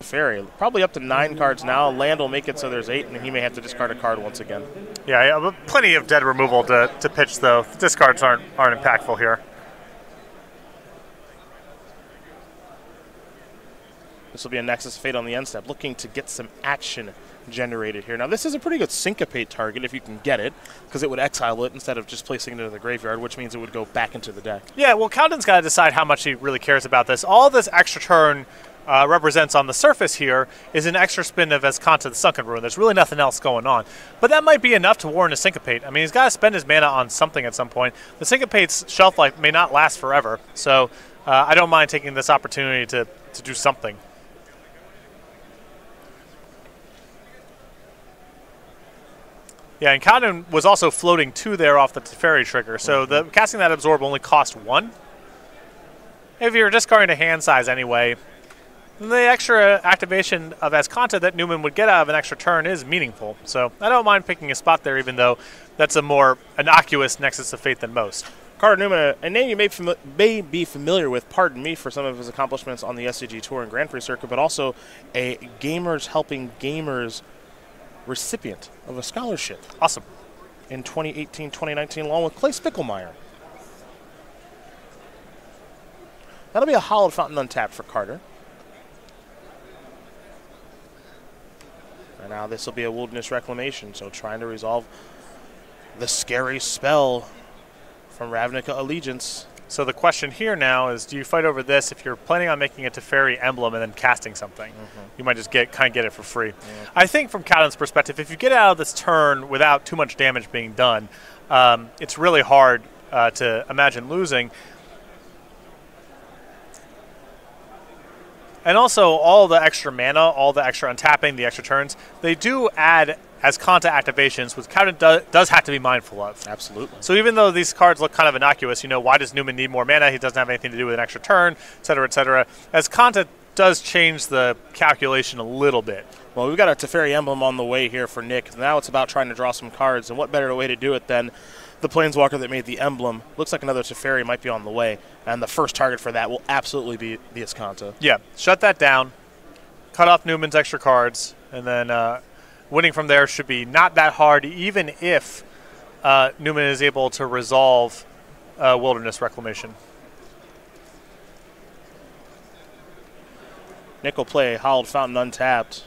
Teferi. Probably up to 9 cards now. Land will make it so there's 8, and he may have to discard a card once again. Yeah, plenty of dead removal to pitch, though. The discards aren't impactful here. This will be a Nexus of Fate on the end step, looking to get some action generated here. Now, this is a pretty good syncopate target if you can get it, because it would exile it instead of just placing it into the graveyard, which means it would go back into the deck. Yeah, well, Cowden's got to decide how much he really cares about this. All this extra turn represents on the surface here is an extra spin of Escanta the Sunken Ruin. There's really nothing else going on. But that might be enough to warrant a syncopate. I mean, he's got to spend his mana on something at some point. The syncopate's shelf life may not last forever, so I don't mind taking this opportunity to do something. Yeah, and Cowden was also floating 2 there off the Teferi trigger, so the casting that absorb only cost 1. If you're discarding a hand size anyway, the extra activation of Escanta that Newman would get out of an extra turn is meaningful. So I don't mind picking a spot there, even though that's a more innocuous Nexus of Fate than most. Carter Newman, a name you may be familiar with, pardon me, for some of his accomplishments on the SCG Tour and Grand Prix circuit, but also a Gamers Helping Gamers recipient of a scholarship. Awesome. In 2018-2019, along with Clay Spickelmeyer. That'll be a Hallowed Fountain untapped for Carter. And now this will be a Wilderness Reclamation, so trying to resolve the scary spell from Ravnica Allegiance. So the question here now is, do you fight over this if you're planning on making a Teferi emblem and then casting something? You might just get it for free. I think from Cowden's perspective, if you get out of this turn without too much damage being done, it's really hard to imagine losing. And also, all the extra mana, all the extra untapping, the extra turns, they do add as Escanta activations, which Cowden does have to be mindful of. Absolutely. So even though these cards look kind of innocuous, you know, why does Newman need more mana? He doesn't have anything to do with an extra turn, et cetera, et cetera. Escanta does change the calculation a little bit. Well, we've got a Teferi emblem on the way here for Nick. Now it's about trying to draw some cards, and what better way to do it than the Planeswalker that made the emblem. Looks like another Teferi might be on the way, and the first target for that will absolutely be the Escanta. Yeah, shut that down, cut off Newman's extra cards, and then winning from there should be not that hard, even if Newman is able to resolve Wilderness Reclamation. Nick will play Hallowed Fountain untapped.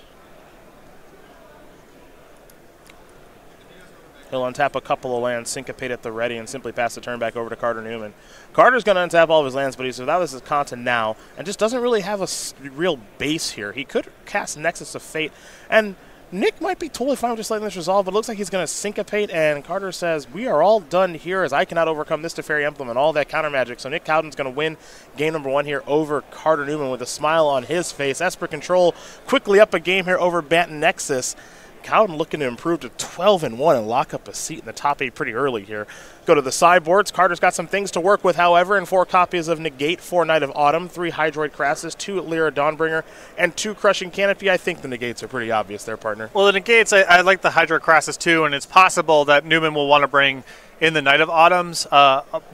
He'll untap a couple of lands, syncopate at the ready, and simply pass the turn back over to Carter Newman. Carter's going to untap all of his lands, but he's without his Escanta now, and just doesn't really have a real base here. He could cast Nexus of Fate, and Nick might be totally fine with just letting this resolve, but it looks like he's going to syncopate, and Carter says, we are all done here as I cannot overcome this Teferi emblem and all that counter magic. So Nick Cowden's going to win game number 1 here over Carter Newman with a smile on his face. Esper Control quickly up a game here over Banton Nexus. Cowden looking to improve to 12-1 and lock up a seat in the top 8 pretty early here. Go to the sideboards. Carter's got some things to work with, however, and 4 copies of Negate, 4 Knight of Autumn, 3 Hydroid Crassus, 2 Lyra Dawnbringer, and 2 Crushing Canopy. I think the Negates are pretty obvious there, partner. Well, the Negates, I like the Hydroid Crassus too, and it's possible that Newman will want to bring in the Knight of Autumns,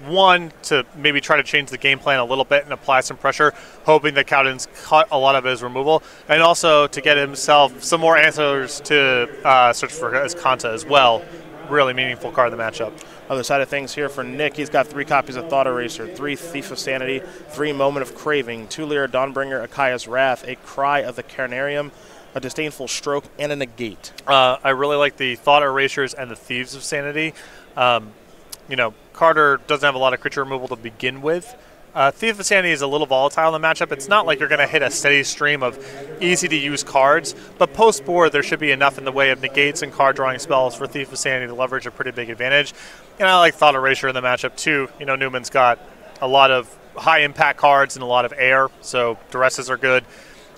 one, to maybe try to change the game plan a little bit and apply some pressure, hoping that Cowden's cut a lot of his removal, and also to get himself some more answers to search for Escanta as well. Really meaningful card in the matchup. Other side of things here for Nick, he's got 3 copies of Thought Eraser, 3 Thief of Sanity, 3 Moment of Craving, 2 Lyra Dawnbringer, Akaya's Wrath, a Cry of the Carnarium, a Disdainful Stroke, and a Negate. I really like the Thought Erasers and the Thieves of Sanity. You know, Carter doesn't have a lot of creature removal to begin with. Thief of Sanity is a little volatile in the matchup. It's not like you're going to hit a steady stream of easy-to-use cards, but post-board there should be enough in the way of negates and card-drawing spells for Thief of Sanity to leverage a pretty big advantage. And I like Thought Erasure in the matchup, too. You know, Newman's got a lot of high-impact cards and a lot of air, so duresses are good.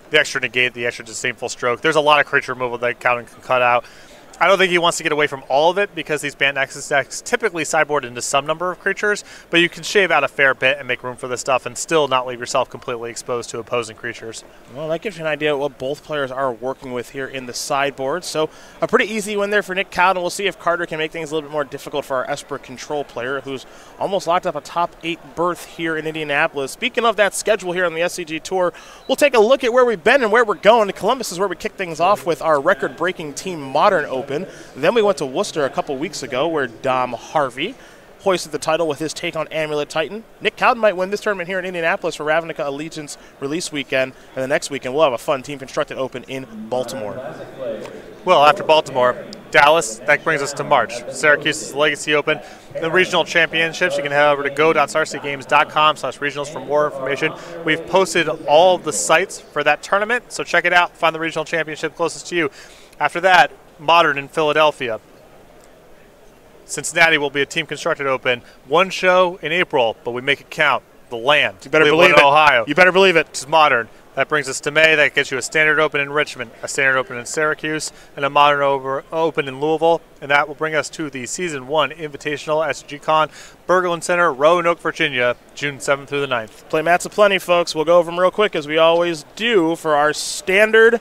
The extra negate, the extra disdainful stroke. There's a lot of creature removal that Cowden can cut out. I don't think he wants to get away from all of it because these Bant Nexus decks typically sideboard into some number of creatures, but you can shave out a fair bit and make room for this stuff and still not leave yourself completely exposed to opposing creatures. Well, that gives you an idea of what both players are working with here in the sideboard. So a pretty easy win there for Nick Cowden. We'll see if Carter can make things a little bit more difficult for our Esper Control player, who's almost locked up a top 8 berth here in Indianapolis. Speaking of that schedule here on the SCG Tour, we'll take a look at where we've been and where we're going. Columbus is where we kick things off with our record-breaking Team Modern Open. Then we went to Worcester a couple weeks ago where Dom Harvey hoisted the title with his take on Amulet Titan. Nick Cowden might win this tournament here in Indianapolis for Ravnica Allegiance release weekend, and the next weekend we'll have a fun Team Constructed Open in Baltimore. Well, after Baltimore, Dallas, that brings us to March. Syracuse is the Legacy Open. The regional championships, you can head over to go.starcitygames.com/regionals for more information. We've posted all of the sites for that tournament, so check it out. Find the regional championship closest to you. After that, Modern in Philadelphia. Cincinnati will be a Team Constructed Open. One show in April, but we make it count. The Land. You better believe it. Ohio. You better believe it. It's Modern. That brings us to May. That gets you a Standard Open in Richmond, a Standard Open in Syracuse, and a Modern Open in Louisville. And that will bring us to the Season 1 Invitational SCGCon, Berglund Center, Roanoke, Virginia, June 7th through the 9th. Play mats aplenty, folks. We'll go over them real quick as we always do for our Standard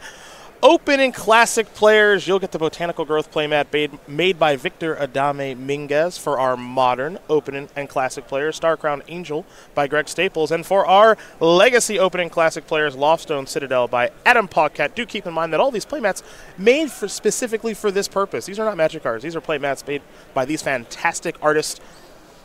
Open and Classic players. You'll get the Botanical Growth playmat made by Victor Adame Minguez. For our Modern Open and Classic players, Starcrown Angel by Greg Staples. And for our Legacy Open and Classic players, Loftstone Citadel by Adam Pawcat. Do keep in mind that all these playmats made specifically for this purpose. These are not Magic cards. These are playmats made by these fantastic artists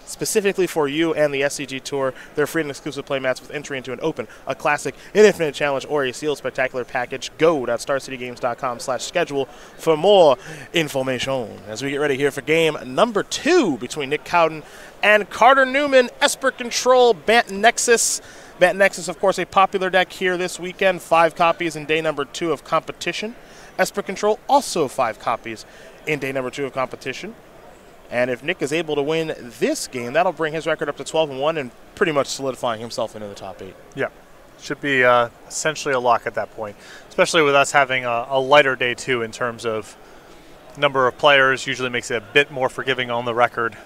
specifically for you and the SCG Tour. They're free and exclusive playmats with entry into an Open, a Classic, an Infinite Challenge, or a sealed spectacular package. Go.starcitygames.com/schedule for more information. As we get ready here for game number 2 between Nick Cowden and Carter Newman, Esper Control, Bant Nexus. Bant Nexus, of course, a popular deck here this weekend. 5 copies in day number 2 of competition. Esper Control, also 5 copies in day number 2 of competition. And if Nick is able to win this game, that'll bring his record up to 12-1 and pretty much solidifying himself into the top 8. Yeah, should be essentially a lock at that point, especially with us having a lighter day too in terms of number of players. Usually makes it a bit more forgiving on the record.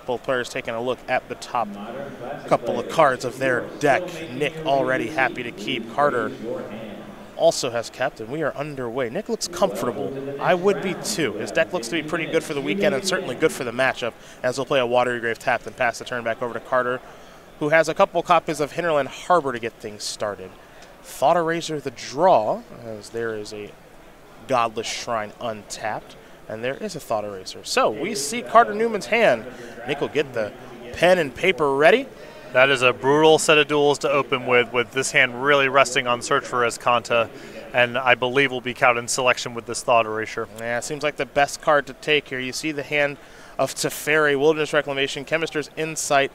Both players taking a look at the top couple of cards of their deck. Nick already happy to keep. Carter also has kept, and we are underway. Nick looks comfortable. I would be too. His deck looks to be pretty good for the weekend and certainly good for the matchup, as he'll play a Watery Grave tapped and pass the turn back over to Carter, who has a couple copies of Hinterland Harbor to get things started. Thought Eraser the draw, as there is a Godless Shrine untapped. And there is a Thought Eraser. So we see Carter Newman's hand. Nick will get the pen and paper ready. That is a brutal set of duels to open with this hand really resting on Search for Escanta, and I believe will be Cowden's selection with this Thought Erasure. Yeah, it seems like the best card to take here. You see the hand of Teferi, Wilderness Reclamation, Chemister's Insight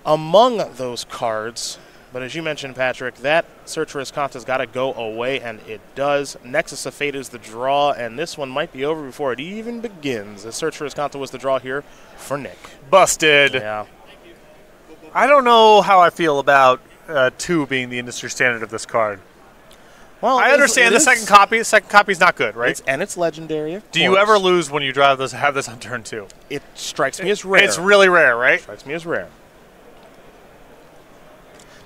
among those cards. But as you mentioned, Patrick, that Search for Escanta's got to go away, and it does. Nexus of Fate is the draw, and this one might be over before it even begins. The Search for Escanta was the draw here for Nick. Busted. Yeah. I don't know how I feel about 2 being the industry standard of this card. Well, I understand the second copy. The second copy is not good, right? And it's legendary. Do you ever lose when you have this on turn 2? It strikes me as rare. It's really rare, right? Strikes me as rare.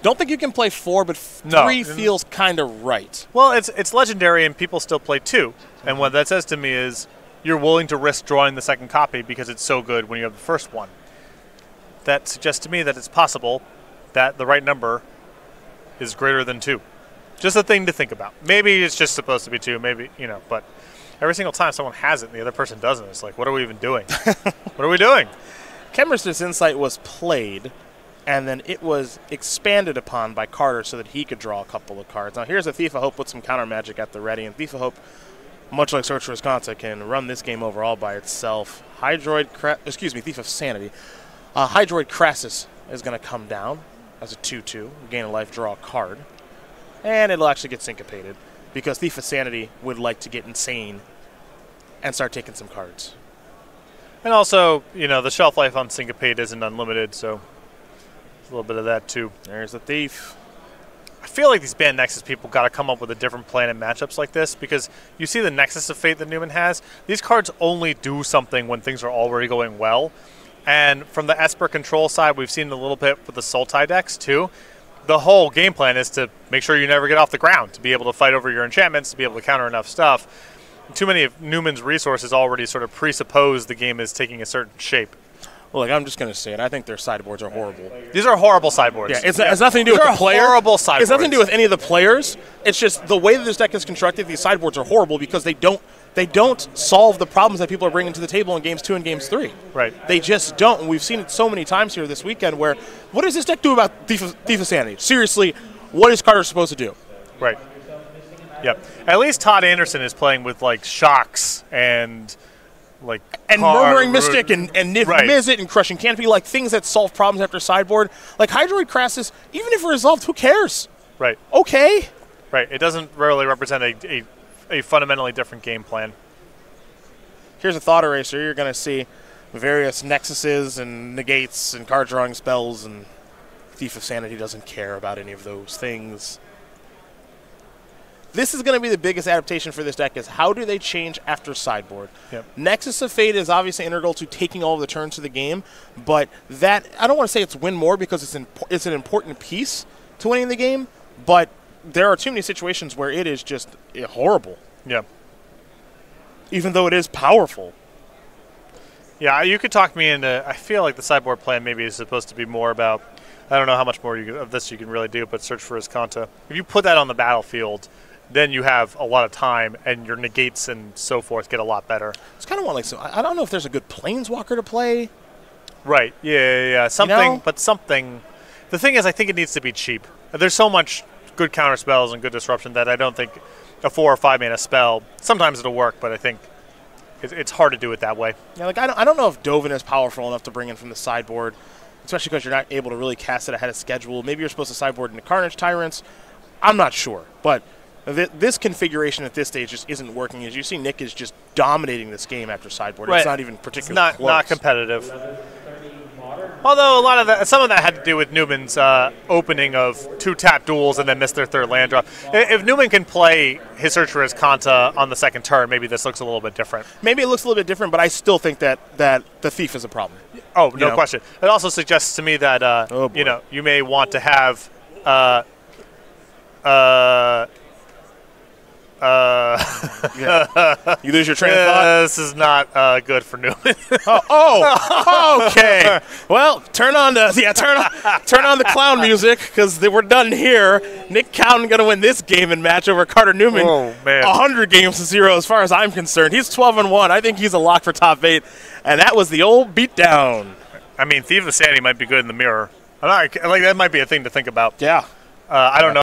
Don't think you can play 4, but 3 feels kind of right. Well, it's legendary, and people still play 2. And what that says to me is you're willing to risk drawing the second copy because it's so good when you have the first one. That suggests to me that it's possible that the right number is greater than 2. Just a thing to think about. Maybe it's just supposed to be 2, maybe, but every single time someone has it and the other person doesn't, it's like, what are we even doing? What are we doing? Chemister's Insight was played, and then it was expanded upon by Carter so that he could draw a couple of cards. Now here's a Thief of Hope with some counter magic at the ready, and Thief of Hope, much like Search for Escanta, can run this game over all by itself. Thief of Sanity. Hydroid Crassus is going to come down as a 2/2, gain a life, draw a card. And it'll actually get syncopated because Thief of Sanity would like to get insane and start taking some cards. And also, the shelf life on syncopate isn't unlimited, so A little bit of that, too. There's the Thief. I feel like these Band Nexus people got to come up with a different plan in matchups like this, because you see the Nexus of Fate that Newman has. These cards only do something when things are already going well. And from the Esper control side, we've seen a little bit with the Sultai decks, too. The whole game plan is to make sure you never get off the ground, to be able to fight over your enchantments, to be able to counter enough stuff. Too many of Newman's resources already sort of presuppose the game is taking a certain shape. Well, look, I'm just going to say it. I think their sideboards are horrible. These are horrible sideboards. Yeah, it has nothing to do with the player. Horrible sideboards. It's nothing to do with any of the players. It's just the way that this deck is constructed. These sideboards are horrible because they don't solve the problems that people are bringing to the table in games 2 and games 3. Right. They just don't. And we've seen it so many times here this weekend where, what does this deck do about Thief of Sanity? Seriously, what is Carter supposed to do? Right. Yep. At least Todd Anderson is playing with, like, Shocks and, like... And Murmuring Mystic and Nif Mizzet and Crushing Canopy, like things that solve problems after sideboard. Like Hydroid Crassus, even if resolved, who cares? Right. Okay. Right. It doesn't really represent a fundamentally different game plan. Here's a Thought Eraser. You're going to see various Nexuses and Negates and card drawing spells, and Thief of Sanity doesn't care about any of those things. This is going to be the biggest adaptation for this deck, is how do they change after sideboard? Yep. Nexus of Fate is obviously integral to taking all of the turns of the game, but that, I don't want to say it's win more because it's an important piece to winning the game, but there are too many situations where it is just horrible. Yeah. Even though it is powerful. Yeah, you could talk me into, I feel like the sideboard plan maybe is supposed to be more about, I don't know how much more of this you can really do, but search for his Kanta. If you put that on the battlefield, then you have a lot of time, and your negates and so forth get a lot better. It's kind of one like, so I don't know if there's a good Planeswalker to play. Right, yeah. Something, you know? But something. The thing is, I think it needs to be cheap. There's so much good counter spells and good disruption that I don't think a 4 or 5 mana spell, sometimes it'll work, but I think it's hard to do it that way. Yeah, like I don't know if Dovin is powerful enough to bring in from the sideboard, especially because you're not able to really cast it ahead of schedule. Maybe you're supposed to sideboard into Carnage Tyrants. I'm not sure, but this configuration at this stage just isn't working. As you see, Nick is just dominating this game after sideboard. Right. It's not even particularly close. Not competitive. Although some of that had to do with Newman's opening of 2-tap duels and then missed their 3rd land drop. If Newman can play his Search for his Kanta on the 2nd turn, maybe this looks a little bit different. Maybe it looks a little bit different, but I still think that the Thief is a problem. Oh, no question. It also suggests to me that you may want to have You lose your train of thought? This is not good for Newman. Okay. Well, turn on the clown music, because we're done here. Nick Cowden going to win this game and match over Carter Newman. Oh, man. 100 games to 0 as far as I'm concerned. He's 12-1. I think he's a lock for top 8. And that was the old beatdown. I mean, Thief of Sanity might be good in the mirror. That might be a thing to think about. Yeah. I don't know.